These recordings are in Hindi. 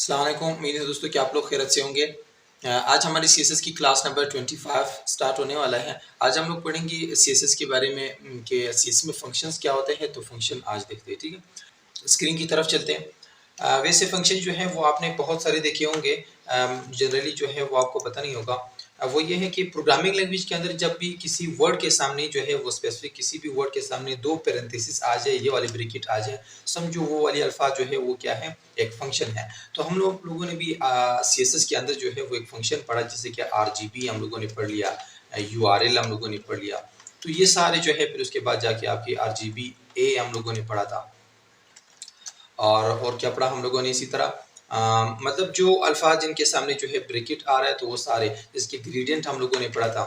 अस्सलाम वालेकुम। उम्मीद है दोस्तों कि आप लोग खैरियत से होंगे। आज हमारी सीएसएस की क्लास नंबर 25 स्टार्ट होने वाला है। आज हम लोग पढ़ेंगे सीएसएस के बारे में कि सीएसएस में फंक्शंस क्या होते हैं। तो फंक्शन आज देखते हैं, ठीक है। स्क्रीन की तरफ चलते हैं। वैसे फंक्शन जो है वो आपने बहुत सारे देखे होंगे। जनरली जो है वो आपको पता नहीं होगा। वो ये है कि प्रोग्रामिंग लैंग्वेज के अंदर जब भी किसी वर्ड के सामने जो है वो स्पेसिफिक किसी भी वर्ड के सामने दो पैरेंथेसिस आ जाए, ये वाली ब्रैकेट आ जाए, समझो वो वाली अल्फाज जो है वो क्या है, एक फंक्शन है। तो हम लोगों ने भी सीएसएस के अंदर जो है वो एक फंक्शन पढ़ा, जैसे कि आरजीबी हम लोगों ने पढ़ लिया, यूआरएल हम लोगों ने पढ़ लिया। तो ये सारे जो है फिर उसके बाद जाके आपकी आरजीबी ए हम लोगों ने पढ़ा था। और क्या पढ़ा हम लोगों ने इसी तरह, मतलब जो अल्फाज जिनके सामने जो है ब्रैकेट आ रहा है तो वो सारे, जिसके ग्रेडियंट हम लोगों ने पढ़ा था,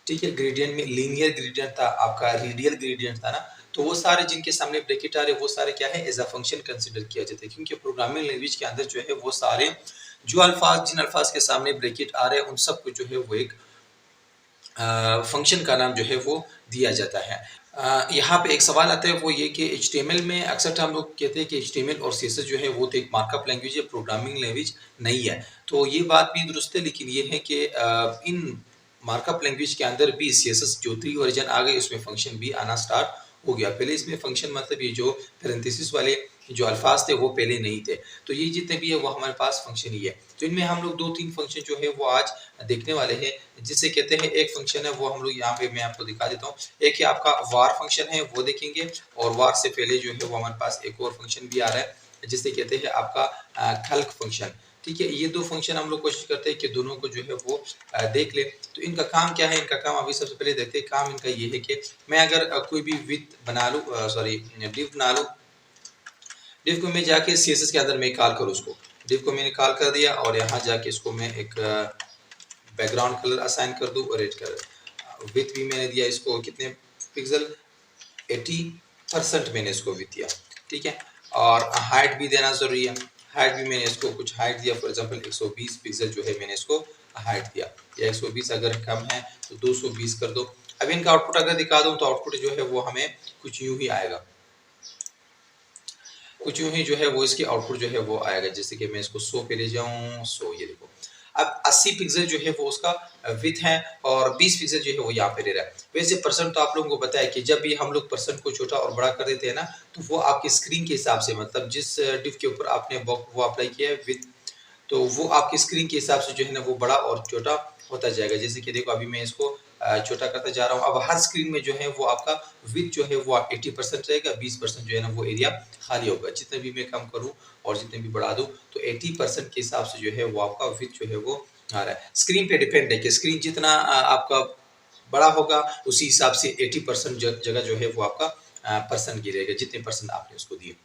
ठीक है। ग्रेडियंट में लीनियर ग्रेडियंट था, आपका रेडियल ग्रेडियंट था ना। तो वो सारे जिनके सामने ब्रैकेट आ रहे वो सारे क्या है, एज अ फंक्शन कंसिडर किया जाता है, क्योंकि प्रोग्रामिंग लैंग्वेज के अंदर जो है वो सारे जो अल्फाज जिन अल्फाज के सामने ब्रैकेट आ रहे हैं उन सबको जो है वो एक फंक्शन का नाम जो है वो दिया जाता है। यहाँ पे एक सवाल आता है, वो ये कि HTML में अक्सर हम लोग कहते हैं कि HTML और CSS जो है वो तो एक मार्कअप लैंग्वेज है, प्रोग्रामिंग लैंग्वेज नहीं है। तो ये बात भी दुरुस्त है, लेकिन ये है कि इन मार्कअप लैंग्वेज के अंदर भी CSS जो 3 वर्जन आ गए उसमें फंक्शन भी आना स्टार्ट हो गया। पहले इसमें फंक्शन मतलब ये जो पैरेंथेसिस वाले जो अल्फाज थे वो पहले नहीं थे। तो ये जितने भी है वो हमारे पास फंक्शन ही है। तो इनमें हम लोग 2-3 फंक्शन जो है वो आज देखने वाले हैं, जिसे कहते हैं, एक फंक्शन है वो हम लोग यहाँ पे मैं आपको दिखा देता हूँ। एक है आपका वार फंक्शन है, वो देखेंगे। और वार से पहले जो है वो हमारे पास एक और फंक्शन भी आ रहा है जिसे कहते हैं आपका खल्क फंक्शन, ठीक है। ये दो फंक्शन हम लोग कोशिश करते हैं कि दोनों को जो है वो देख ले। तो इनका काम क्या है, इनका काम अभी सबसे पहले देखते हैं। काम इनका ये है कि मैं अगर कोई भी विथ बना लूँ, सॉरी डिव बना लूँ, डिव को मैं जाके CSS के अंदर मैं कॉल करूँ, उसको डिव को मैंने कॉल कर दिया और यहाँ जाके इसको मैं एक बैकग्राउंड कलर असाइन कर दूँ और रेड कलर। विथ भी मैंने दिया इसको कितने पिक्सल, 80% मैंने इसको विथ दिया, ठीक है। और हाइट भी देना जरूरी है, हाइट भी मैंने इसको कुछ हाइट दिया, फॉर एग्जांपल 120 पिक्सल जो है मैंने इसको हाइट दिया, या 120 अगर कम है तो 220 कर दो। अब इनका आउटपुट अगर दिखा दूँ तो आउटपुट जो है वो हमें कुछ यूं ही आएगा, कुछ यूं ही जो है वो इसकी आउटपुट जो है वो आएगा। जैसे कि मैं इसको 100 पे ले जाऊं, 100, ये देखो। अब 80 पिक्सल जो है वो उसका विथ है और 20 पिक्सल जो है वो यहाँ पे ले रहा है। वैसे परसेंट तो आप लोगों को पता है कि जब भी हम लोग परसेंट को छोटा और बड़ा कर देते हैं ना, तो वो आपकी स्क्रीन के हिसाब से, मतलब जिस डिव के ऊपर आपने वो अप्लाई किया है विथ, तो वो आपकी स्क्रीन के हिसाब से जो है ना वो बड़ा और छोटा होता जाएगा। जैसे कि देखो अभी मैं इसको छोटा करता जा रहा हूँ। अब हर स्क्रीन में जो है वो आपका विथ जो है वो 80% रहेगा, 20% जो है ना वो एरिया खाली होगा। जितने भी मैं कम करूँ और जितने भी बढ़ा दूँ तो 80% के हिसाब से जो है वो आपका विथ जो है वो आ रहा है। स्क्रीन पे डिपेंड है कि स्क्रीन जितना आपका बड़ा होगा उसी हिसाब से 80% जगह जो है वो आपका परसेंट गिरेगा, जितने परसेंट आपने उसको दिए।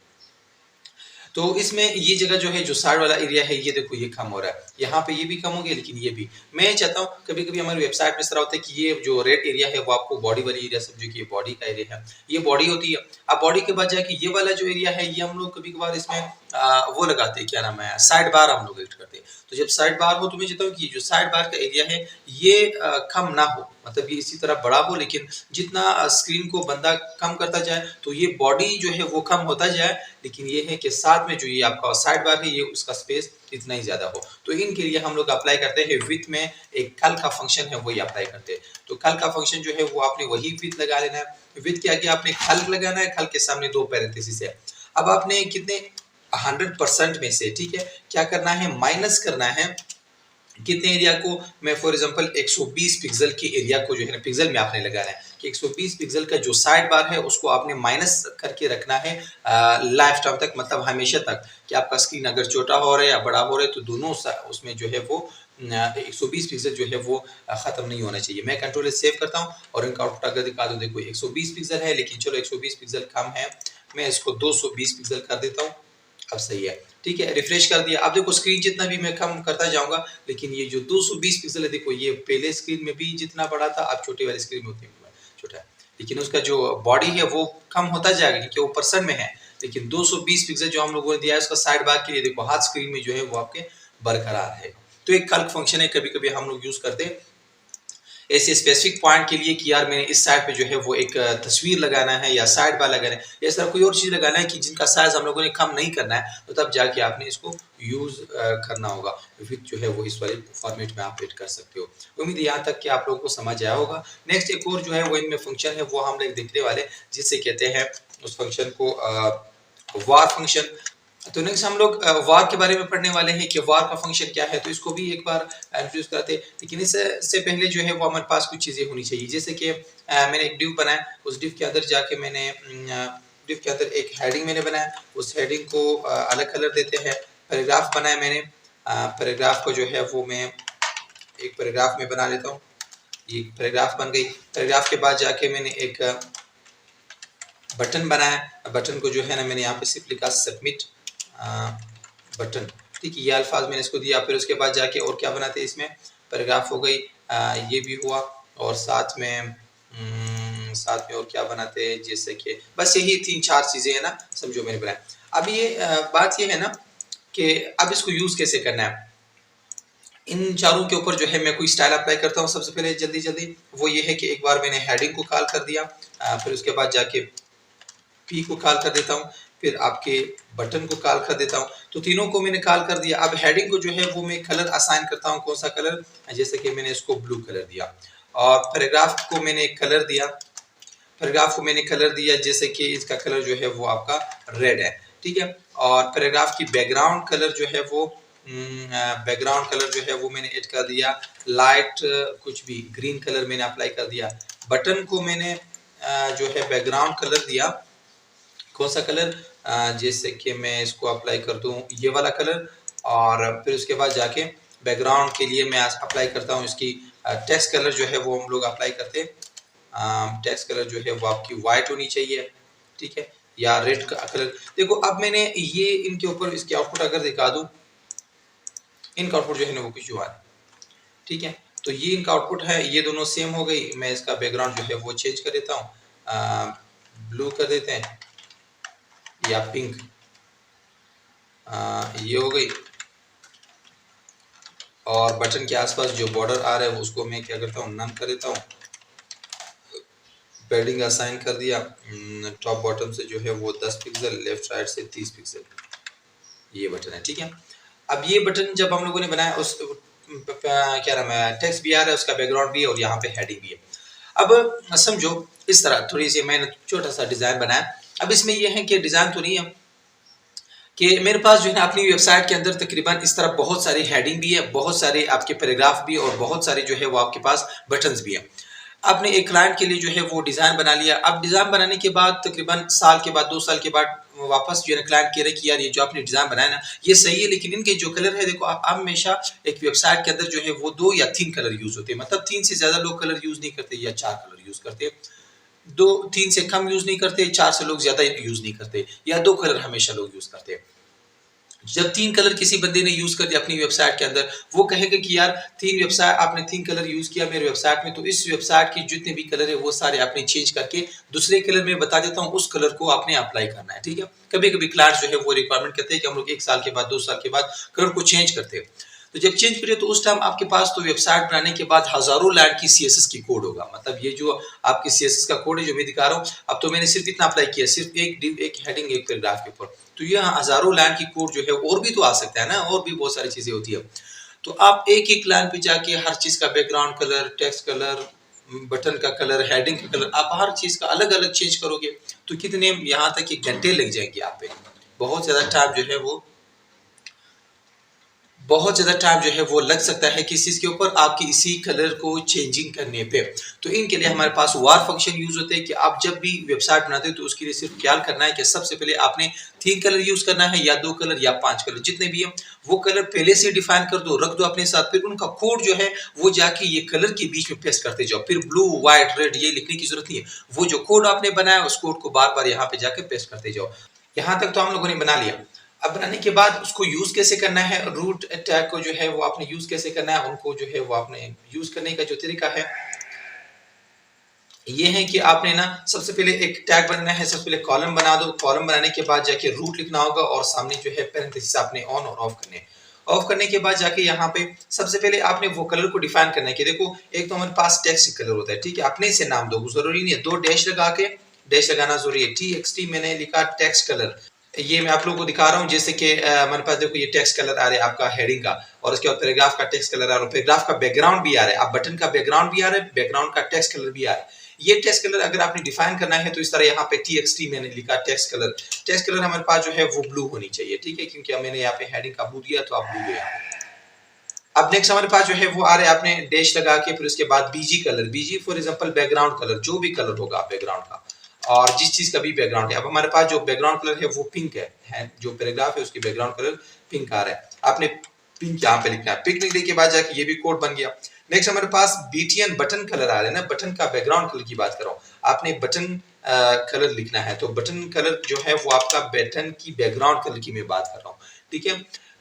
तो इसमें ये जगह जो है, जो साइड वाला एरिया है, ये देखो ये कम हो रहा है। यहाँ पे ये भी कम हो गया, लेकिन ये भी मैं चाहता हूँ, कभी कभी हमारी वेबसाइट में इस तरह होता है कि ये जो रेड एरिया है वो आपको बॉडी वाली एरिया समझो कि ये बॉडी का एरिया है, ये बॉडी होती है। अब बॉडी के बाद जाके ये वाला जो एरिया है ये हम लोग कभी कभार इसमें वो लगाते हैं, क्या नाम है, साइड बार हम लोग एड करते हैं। तो जब साइड बार हो तो मैं चाहता हूँ कि जो साइड बार का एरिया है ये कम ना हो, मतलब ये इसी तरह बड़ा हो, लेकिन जितना स्क्रीन को बंदा कम करता जाए तो ये बॉडी जो है वो कम होता जाए, लेकिन ये है कि साथ में जो ये आपका साइड बार है ये उसका स्पेस इतना ही ज्यादा हो। तो इनके लिए हम लोग अप्लाई करते हैं विथ में एक कल का फंक्शन है वही अप्लाई करते हैं। तो कल का फंक्शन जो है वो आपने वही विथ लगा लेना है। विथ के आगे आपने खल लगाना है, खल के सामने दो पैरेंथेसिस है। अब आपने कितने 100% में से, ठीक है, क्या करना है, माइनस करना है कितने एरिया को। मैं फॉर एग्जांपल 120 पिक्सल के एरिया को जो है ना पिक्सल में आपने लगाना है कि 120 पिक्सल का जो साइड बार है उसको आपने माइनस करके रखना है लाइफ टाइम तक, मतलब हमेशा तक, कि आपका स्क्रीन अगर छोटा हो रहा है या बड़ा हो रहा है तो दोनों उसमें जो है वो 120 पिक्सल जो है वो खत्म नहीं होना चाहिए। मैं कंट्रोल सेव करता हूँ और इनका आउटपुट अगर दिखा दूँ, देखो 120 पिक्सल है, लेकिन चलो 120 पिक्सल कम है, मैं इसको 220 पिक्सल कर देता हूँ। अब सही है, ठीक है, रिफ्रेश कर दिया। अब देखो स्क्रीन जितना भी मैं कम करता जाऊंगा, लेकिन ये जो 220 पिक्सल है, देखो ये पहले स्क्रीन में भी जितना बड़ा था अब छोटे वाली स्क्रीन में उतनी छोटा है, लेकिन उसका जो बॉडी है वो कम होता जाएगा क्योंकि वो परसेंट में है। लेकिन 220 पिक्सल जो हम लोगों ने दिया है उसका साइड बार के लिए देखो हाथ स्क्रीन में जो है वो आपके बरकरार है। तो एक कल्क फंक्शन है, कभी कभी हम लोग यूज करते हैं। ऐसे स्पेसिफिक पॉइंट के लिए कि यार मैंने इस साइड पे जो है वो एक तस्वीर लगाना है या साइड बार लगाना है या इस तरह कोई और चीज़ लगाना है कि जिनका साइज हम लोगों ने कम नहीं करना है, तो तब जाके आपने इसको यूज़ करना होगा। विथ जो है वो इस वाले फॉर्मेट में आप एड कर सकते हो। उम्मीद है यहाँ तक कि आप लोगों को समझ आया होगा। नेक्स्ट एक और जो है वो इनमें फंक्शन है वो हम लोग देखने वाले, जिससे कहते हैं उस फंक्शन को वार फंक्शन। तो नेक्स्ट हम लोग वार के बारे में पढ़ने वाले हैं कि वार का फंक्शन क्या है, तो इसको भी एक बार इंट्रोड्यूस करते हैं। लेकिन इससे पहले जो है वो हमारे पास कुछ चीज़ें होनी चाहिए, जैसे कि मैंने एक डिव बनाया, उस डिव के अंदर जाके मैंने डिव के अंदर एक हेडिंग मैंने बनाया, उस हेडिंग को अलग कलर देते हैं। पैराग्राफ बनाया मैंने, पैराग्राफ को जो है वो मैं एक पैराग्राफ में बना लेता हूँ, ये पैराग्राफ बन गई। पैराग्राफ के बाद जाके मैंने एक बटन बनाया, बटन को जो है ना मैंने यहाँ पे सिर्फ लिखा सबमिट बटन, ठीक है, ये अल्फाज मैंने इसको दिया। फिर उसके बाद जाके और क्या बनाते हैं, इसमें पैराग्राफ हो गई, ये भी हुआ, और साथ में और क्या बनाते हैं, जैसे कि बस यही 3-4 चीज़ें हैं ना, समझो मैंने बनाया। अब ये बात ये है ना कि अब इसको यूज़ कैसे करना है। इन चारों के ऊपर जो है मैं कोई स्टाइल अप्लाई करता हूँ। सबसे पहले जल्दी वो ये है कि एक बार मैंने हेडिंग को कॉल कर दिया, फिर उसके बाद जाके पी को कॉल कर देता हूँ, फिर आपके बटन को कॉल कर देता हूँ। तो तीनों को मैंने कॉल कर दिया। अब हेडिंग को जो है वो मैं कलर असाइन करता हूँ, कौन सा कलर, जैसे कि मैंने इसको ब्लू कलर दिया। और पैराग्राफ को मैंने एक कलर दिया, पैराग्राफ को मैंने कलर दिया जैसे कि इसका कलर जो है वो आपका रेड है, ठीक है। और पैराग्राफ की बैकग्राउंड कलर जो है वो बैकग्राउंड कलर जो है वो मैंने ऐड कर दिया लाइट कुछ भी ग्रीन कलर मैंने अप्लाई कर दिया। बटन को मैंने जो है बैकग्राउंड कलर दिया, कौन सा कलर, जैसे कि मैं इसको अप्लाई कर दूं ये वाला कलर। और फिर उसके बाद जाके बैकग्राउंड के लिए मैं अप्लाई करता हूं इसकी टेक्स्ट कलर जो है वो हम लोग अप्लाई करते हैं। टेक्स्ट कलर जो है वो आपकी वाइट होनी चाहिए, ठीक है, या रेड का कलर। देखो अब मैंने ये इनके ऊपर इसकी आउटपुट अगर दिखा दूं, इनका आउटपुट जो है ना वो कुछ हुआ है, ठीक है। तो ये इनका आउटपुट है, ये दोनों सेम हो गई। मैं इसका बैकग्राउंड जो है वो चेंज कर देता हूँ, ब्लू कर देते हैं या पिंक, ये हो गई। और बटन के आसपास जो बॉर्डर आ रहा है उसको मैं क्या करता हूँ, नन कर देता हूँ। पैडिंग असाइन कर दिया, टॉप बॉटम से जो है वो 10 पिक्सल, लेफ्ट राइट से 30 पिक्सल, ये बटन है, ठीक है। अब ये बटन जब हम लोगों ने बनाया, उस क्या नाम है, टेक्स्ट भी आ रहा है, उसका बैकग्राउंड भी है और यहाँ पे हेडिंग भी है। अब समझो इस तरह थोड़ी सी मैंने छोटा सा डिज़ाइन बनाया। अब इसमें यह है कि डिज़ाइन तो नहीं है कि मेरे पास जो है ना अपनी वेबसाइट के अंदर तकरीबन इस तरह बहुत सारी हेडिंग भी है, बहुत सारे आपके पैराग्राफ भी, और बहुत सारे जो है वो आपके पास बटन्स भी है। आपने एक क्लाइंट के लिए जो है वो डिज़ाइन बना लिया। अब डिज़ाइन बनाने के बाद तकरीबन साल के बाद 2 साल के बाद वापस जो है ना क्लाइंट कह रहे कि यार ये जो आपने डिज़ाइन बनाया ना ये सही है, लेकिन इनके जो कलर है, देखो आप हमेशा एक वेबसाइट के अंदर जो है वो 2 या 3 कलर यूज़ होते हैं, मतलब 3 से ज़्यादा लोग कलर यूज़ नहीं करते या 4 कलर यूज़ करते हैं। 2-3 से कम यूज़ नहीं करते, 4 से लोग ज़्यादा यूज़ नहीं करते, या 2 कलर हमेशा लोग यूज़ करते हैं। जब 3 कलर किसी बंदे ने यूज़ कर दिया अपनी वेबसाइट के अंदर, वो कहेगा कि यार 3 वेबसाइट आपने 3 कलर यूज़ किया मेरे वेबसाइट में, तो इस वेबसाइट के जितने भी कलर है वो सारे आपने चेंज करके दूसरे कलर में बता देता हूँ, उस कलर को आपने अप्लाई करना है, ठीक है। कभी-कभी क्लाइंट्स जो है वो रिक्वायरमेंट करते हैं कि हम लोग 1 साल के बाद 2 साल के बाद कलर को चेंज करते हैं। तो जब चेंज करिए तो उस टाइम आपके पास तो वेबसाइट बनाने के बाद हज़ारों लाइन की सीएसएस की कोड होगा। मतलब ये जो आपकी सीएसएस का कोड है जो मैं दिखा रहा हूँ, अब तो मैंने सिर्फ इतना अप्लाई किया, सिर्फ एक डिव, एक हेडिंग, एक पैराग्राफ के ऊपर। तो ये हज़ारों लाइन की कोड जो है और भी तो आ सकता है ना, और भी बहुत सारी चीज़ें होती है। तो आप एक-एक लाइन पे जाके हर चीज़ का background colour, text colour, button का कलर, हेडिंग का कलर, आप हर चीज़ का अलग-अलग चेंज करोगे तो कितने यहाँ तक कि घंटे लग जाएंगे आप पे। बहुत ज़्यादा टाइम जो है वो बहुत ज़्यादा टाइम जो है वो लग सकता है किसी चीज़ के ऊपर आपके इसी कलर को चेंजिंग करने पे। तो इनके लिए हमारे पास वार फंक्शन यूज़ होते हैं कि आप जब भी वेबसाइट बनाते हो तो उसके लिए सिर्फ ख्याल करना है कि सबसे पहले आपने 3 कलर यूज़ करना है, या 2 कलर या 5 कलर, जितने भी हैं वो कलर पहले से डिफाइन कर दो, रख दो अपने साथ। फिर उनका कोड जो है वो जाके ये कलर के बीच में पेस्ट करते जाओ। फिर ब्लू, व्हाइट, रेड ये लिखने की जरूरत नहीं है, वो जो कोड आपने बनाया उस कोड को बार बार यहाँ पे जाके पेस्ट करते जाओ। यहाँ तक तो हम लोगों ने बना लिया। अब बनाने के बाद उसको यूज़ कैसे करना है, रूट टैग को जो है वो आपने यूज़ कैसे करना है, उनको जो है वो आपने यूज़ करने का जो तरीका है ये है कि आपने ना सबसे पहले एक टैग बनाना है। सबसे पहले कॉलम बना दो, कॉलम बनाने के बाद जाके रूट लिखना होगा और सामने जो है पैरेंथेसिस आपने ऑन और ऑफ करने हैं। ऑफ करने के बाद जाके यहाँ पे सबसे पहले आपने वो कलर को डिफाइन करना है कि देखो एक तो हमारे पास टेक्स्ट कलर होता है, ठीक है, अपने से नाम दो, जरूरी नहीं है 2 डैश लगा के, डैश लगाना जरूरी है। TXT मैंने लिखा टेक्स्ट कलर, ये मैं आप लोगों को दिखा रहा हूँ जैसे कि हमारे पास देखो ये टेक्स्ट कलर आ रहा है आपका हेडिंग का, और उसके बाद पैराग्राफ का टेक्स्ट कलर आ रहा है, पैराग्राफ का बैकग्राउंड भी आ रहा है, अब बटन का बैकग्राउंड भी आ रहा है, बैकग्राउंड का टेक्स्ट कलर भी आ रहा है। ये टेक्स्ट कलर अगर आपने डिफाइन करना है तो इस तरह यहाँ पे TXT मैंने लिखा टेक्स्ट कलर, टेक्स्ट कलर हमारे पास जो है वो ब्लू होनी चाहिए, ठीक है, क्योंकि मैंने यहाँ पे हेडिंग का ब्लू दिया तो आप ब्लू गया। अब नेक्स्ट हमारे पास जो है वो आ रहा है, आपने डैश लगा के फिर उसके बाद BG colour, BG for example background colour, जो भी कलर होगा बैकग्राउंड का और जिस चीज का भी बैकग्राउंड है। अब हमारे पास जो बैकग्राउंड कलर है वो पिंक है जो पैराग्राफ है उसकी बैकग्राउंड कलर पिंक आ रहा है, आपने पिंक यहाँ पे लिखना है। पिंक लिखने के बाद जाके ये भी कोड बन गया। नेक्स्ट हमारे पास BTN बटन कलर आ रहा है ना, बटन का बैकग्राउंड कलर की बात कर रहा हूँ, आपने बटन कलर लिखना है, तो बटन कलर जो है वो आपका बटन की बैकग्राउंड कलर की मैं बात कर रहा हूँ, ठीक है।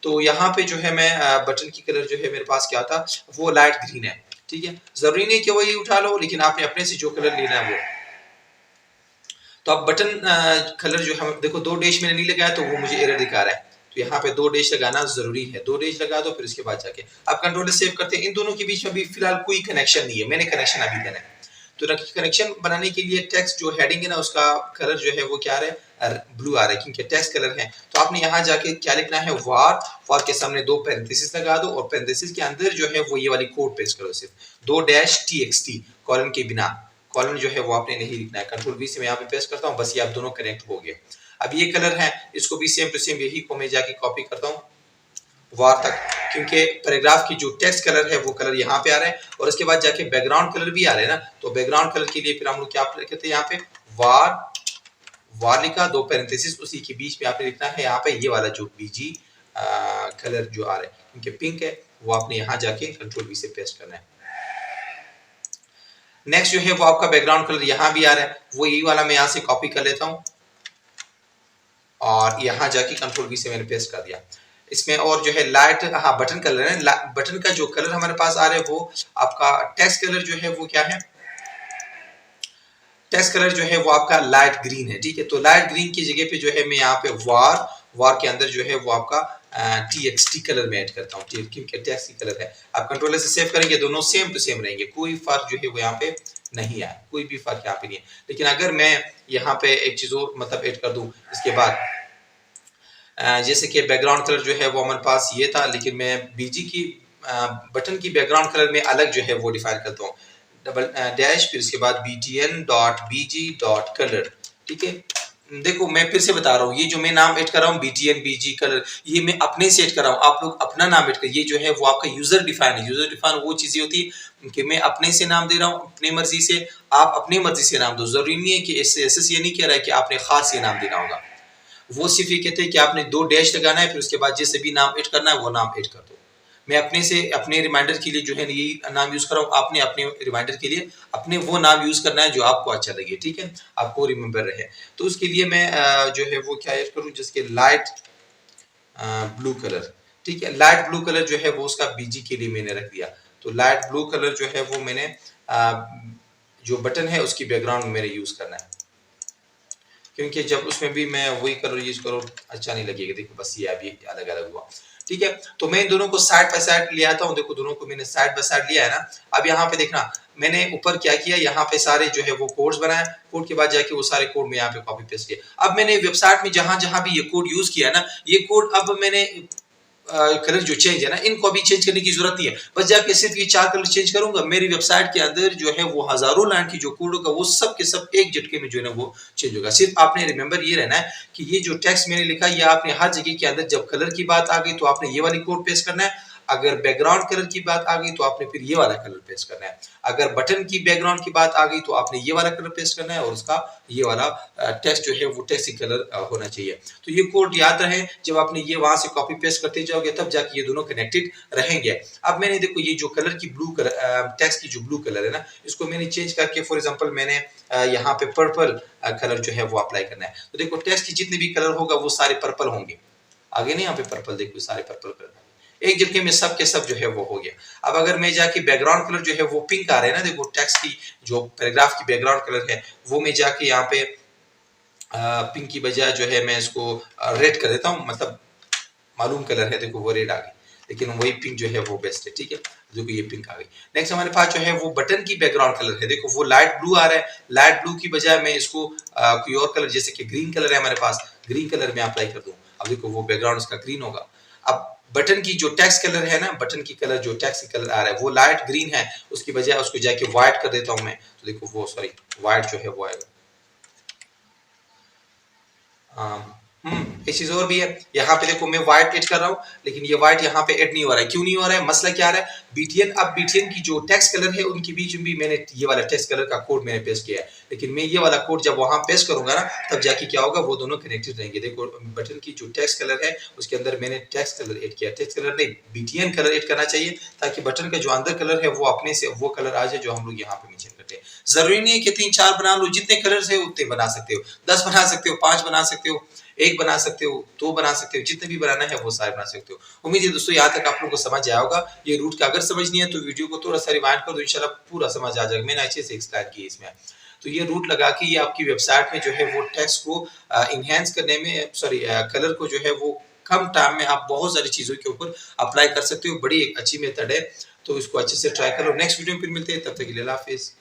तो यहाँ पे जो है मैं बटन की कलर जो है मेरे पास क्या था वो लाइट ग्रीन है, ठीक है, जरूरी नहीं कि वही उठा लो, लेकिन आपने अपने से जो कलर लेना है वो। तो अब बटन कलर जो हम देखो 2 डैश मैंने नहीं लगाया तो वो मुझे एरर दिखा रहा है, तो यहाँ पे 2 डैश लगाना जरूरी है, 2 डैश लगा दो फिर उसके बाद जाके आप कंट्रोल सेव करते हैं। इन दोनों के बीच में भी फिलहाल कोई कनेक्शन नहीं है, मैंने कनेक्शन अभी देना है। तो कनेक्शन बनाने के लिए टेक्स्ट जो हेडिंग है ना उसका कलर जो है वो क्या आ रहा है ब्लू आ रहा है क्योंकि टेक्स्ट कलर है। तो आपने यहाँ जाके क्या लिखना है वार के सामने 2 पैरेंथेसिस लगा दो और पैरेंथेसिस के अंदर जो है वो ये वाली कोड पेस्ट करो, सिर्फ 2 डैश TXT कॉलन के बिना, कॉलन जो है वो आपने नहीं लिखना है। कंट्रोल V से मैं यहाँ पे पेस्ट करता हूँ, बस ये आप दोनों कनेक्ट हो गए। अब ये कलर है इसको भी सेम टू सेम यही को मैं जाके कॉपी करता हूँ वार तक, क्योंकि पैराग्राफ की जो टेक्स्ट कलर है वो कलर यहाँ पे आ रहा है और उसके बाद जाके बैकग्राउंड कलर भी आ रहा है ना, तो बैकग्राउंड कलर के लिए फिर हम लोग क्या कहते हैं यहाँ पे वार लिखा 2 पैरेंथेसिस, उसी के बीच में आपने लिखना है यहाँ पे ये वाला जो BG कलर जो आ रहा है क्योंकि पिंक है वो आपने यहाँ जाके कंट्रोल V से पेस्ट करना है। नेक्स्ट जो है वो आपका बैकग्राउंड कलर यहाँ भी आ रहा है, वो यही वाला मैं यहाँ से कॉपी कर लेता हूँ और यहाँ जाके कंट्रोल V से मैंने पेस्ट कर दिया। इसमें और जो है लाइट हाँ बटन कलर है, बटन का जो कलर हमारे पास आ रहा है वो आपका टेक्स्ट कलर जो है वो क्या है, टेक्स्ट कलर जो है वो आपका लाइट ग्रीन है, ठीक है। तो लाइट ग्रीन की जगह पे जो है मैं यहाँ पे वार के अंदर जो है वो आपका TXT कलर में ऐड करता हूँ क्योंकि टेक्स्ट की कलर है। आप कंट्रोलर से सेव करेंगे दोनों सेम टू सेम रहेंगे, कोई फर्क जो है वो यहाँ पे नहीं आया, कोई भी फर्क यहाँ पे नहीं है। लेकिन अगर मैं यहाँ पे एक चीज और मतलब ऐड कर दूं इसके बाद जैसे कि बैकग्राउंड कलर जो है वो हमारे पास ये था, लेकिन मैं BG की बटन की बैकग्राउंड कलर में अलग जो है वो डिफाइन करता हूँ, डबल डैश फिर उसके बाद btn.bg.color, ठीक है। देखो मैं फिर से बता रहा हूँ, ये जो मैं नाम ऐड कर रहा हूँ BTN BG कलर ये मैं अपने से ऐड कर रहा हूँ, आप लोग अपना नाम ऐड कर, ये जो है वो आपका यूजर डिफाइन है। यूजर डिफाइन वो चीजें होती है कि मैं अपने से नाम दे रहा हूँ अपनी मर्जी से, आप अपनी मर्जी से नाम दो, जरूरी नहीं है कि SS ये नहीं कह रहा है कि आपने खास ये नाम देना होगा, वो सिर्फ ये कहते हैं कि आपने 2 डैश लगाना है फिर उसके बाद जैसे भी नाम ऐड करना है वो नाम ऐड कर दो। मैं अपने से अपने रिमाइंडर के लिए जो है यही नाम यूज कर रहा हूँ, आपने अपने रिमाइंडर के लिए अपने वो नाम यूज करना है जो आपको अच्छा लगे, ठीक है, आपको रिमेम्बर रहे। तो उसके लिए मैं जो है वो क्या ऐड करूँ जिसके लाइट ब्लू कलर, ठीक है, लाइट ब्लू कलर जो है वो उसका BG के लिए मैंने रख दिया। तो लाइट ब्लू कलर जो है वो मैंने जो बटन है उसकी बैकग्राउंड में मैंने यूज करना है, क्योंकि जब उसमें भी मैं वही कलर यूज करूँ अच्छा नहीं लगेगा। देखो बस ये अभी अलग अलग हुआ, ठीक है। तो मैं इन दोनों को साइड बाय साइड ले आता हूँ, देखो दोनों को मैंने साइड बाय साइड लिया है ना। अब यहाँ पे देखना मैंने ऊपर क्या किया, यहाँ पे सारे जो है वो कोड्स बनाए, कोड के बाद जाके वो सारे कोड में यहाँ पे कॉपी पेस्ट किया। अब मैंने वेबसाइट में जहां जहां भी ये कोड यूज किया ना, ये कोड अब मैंने कलर जो चेंज है ना इनको अभी चेंज करने की जरूरत नहीं है, बस जाके सिर्फ ये 4 कलर चेंज करूंगा, मेरी वेबसाइट के अंदर जो है वो हजारों लाइन की जो कोड होगा वो सब के सब एक झटके में जो है ना वो चेंज होगा। सिर्फ आपने रिमेंबर ये रहना है कि ये जो टेक्स्ट मैंने लिखा ये आपने हर जगह के अंदर जब कलर की बात आ गई तो आपने ये वाली कोड पेस्ट करना है, अगर बैकग्राउंड कलर की बात आ गई तो आपने फिर ये वाला कलर पेस्ट करना है, अगर बटन की बैकग्राउंड की बात आ गई तो आपने ये वाला कलर पेस्ट करना है और उसका ये वाला टेक्स्ट जो है वो टेक्स्ट कलर होना चाहिए। तो ये कोड याद रहे, जब आपने ये वहां से कॉपी पेस्ट करते जाओगे तब जाके ये दोनों कनेक्टेड रहेंगे। अब मैंने देखो ये जो कलर की ब्लू कलर टेक्स्ट की जो ब्लू कलर है ना इसको मैंने चेंज करके फॉर एग्जांपल मैंने यहाँ पे पर्पल कलर जो है वो अप्लाई करना है। तो देखो टेक्स्ट की जितने भी कलर होगा वो सारे पर्पल होंगे, आगे नहीं यहाँ पे पर्पल देखो सारे पर्पल कलर एक झटके में सब के सब जो है वो हो गया। अब अगर मैं जाके बैकग्राउंड कलर जो है वो पिंक आ रहा है ना, देखो टेक्स्ट की जो पैराग्राफ की बैकग्राउंड कलर है वो मैं जाके यहाँ पे पिंक की बजाय जो है मैं इसको रेड कर देता हूँ, मतलब मालूम कलर है देखो वो रेड आ गई। लेकिन वही पिंक जो है वो बेस्ट है, ठीक है। देखो ये पिंक आ गई। नेक्स्ट हमारे पास जो है वो बटन की बैकग्राउंड कलर है, देखो वो लाइट ब्लू आ रहा है, लाइट ब्लू की बजाय मैं इसको कोई और कलर, जैसे कि ग्रीन कलर है हमारे पास, ग्रीन कलर में अप्लाई कर दूं। अब देखो वो बैकग्राउंड इसका ग्रीन होगा। अब बटन की जो टेक्स्ट कलर है ना, बटन की कलर जो टेक्स्ट कलर आ रहा है वो लाइट ग्रीन है, उसकी बजाय उसको जाके व्हाइट कर देता हूं मैं, तो देखो वो सॉरी व्हाइट जो है वो आएगा। एक चीज और भी है, यहाँ पे देखो मैं व्हाइट ऐड कर रहा हूँ, लेकिन ये व्हाइट यहाँ पे ऐड नहीं हो रहा है, क्यों नहीं हो रहा है, मसला क्या आ रहा है, बीटीएन, अब बीटीएन की जो टेक्स्ट कलर है उनके बीच में भी मैंने ये वाला टेक्स्ट कलर का कोड मैंने पेस्ट किया है, लेकिन मैं ये वाला कोड जब वहां पेस्ट करूंगा ना, तब जाके क्या होगा, वो दोनों कनेक्टेड रहेंगे। देखो बटन की जो टेक्स्ट कलर है उसके अंदर मैंने टेक्स्ट कलर ऐड किया, टेक्स्ट कलर नहीं बीटीएन कलर ऐड करना चाहिए, ताकि बटन का जो अंदर कलर है वो अपने से वो कलर आ जाए जो हम लोग यहाँ पे मेंशन करते हैं। जरूरी नहीं है कि 3-4 बना लो, जितने कलर है उतने बना सकते हो, 10 बना सकते हो, 5 बना सकते हो, एक बना सकते हो, दो बना सकते हो, जितने भी बनाना है वो सारे बना सकते हो। उम्मीद है दोस्तों यहाँ तक आप लोगों को समझ आया होगा। ये रूट का अगर समझ नहीं है तो वीडियो को थोड़ा सा रिवाइंड कर दो, इंशाल्लाह पूरा समझ आ जाएगा, मैंने अच्छे से एक्सप्लेन किया इसमें। तो ये रूट लगा के ये आपकी वेबसाइट में जो है वो टेक्स्ट को इनहेंस करने में, सॉरी कलर को जो है वो कम टाइम में आप बहुत सारी चीजों के ऊपर अप्लाई कर सकते हो, बड़ी एक अच्छी मेथड है, तो इसको अच्छे से ट्राई करो। नेक्स्ट वीडियो में फिर मिलते हैं, तब तक के लिए अल्लाह हाफिज।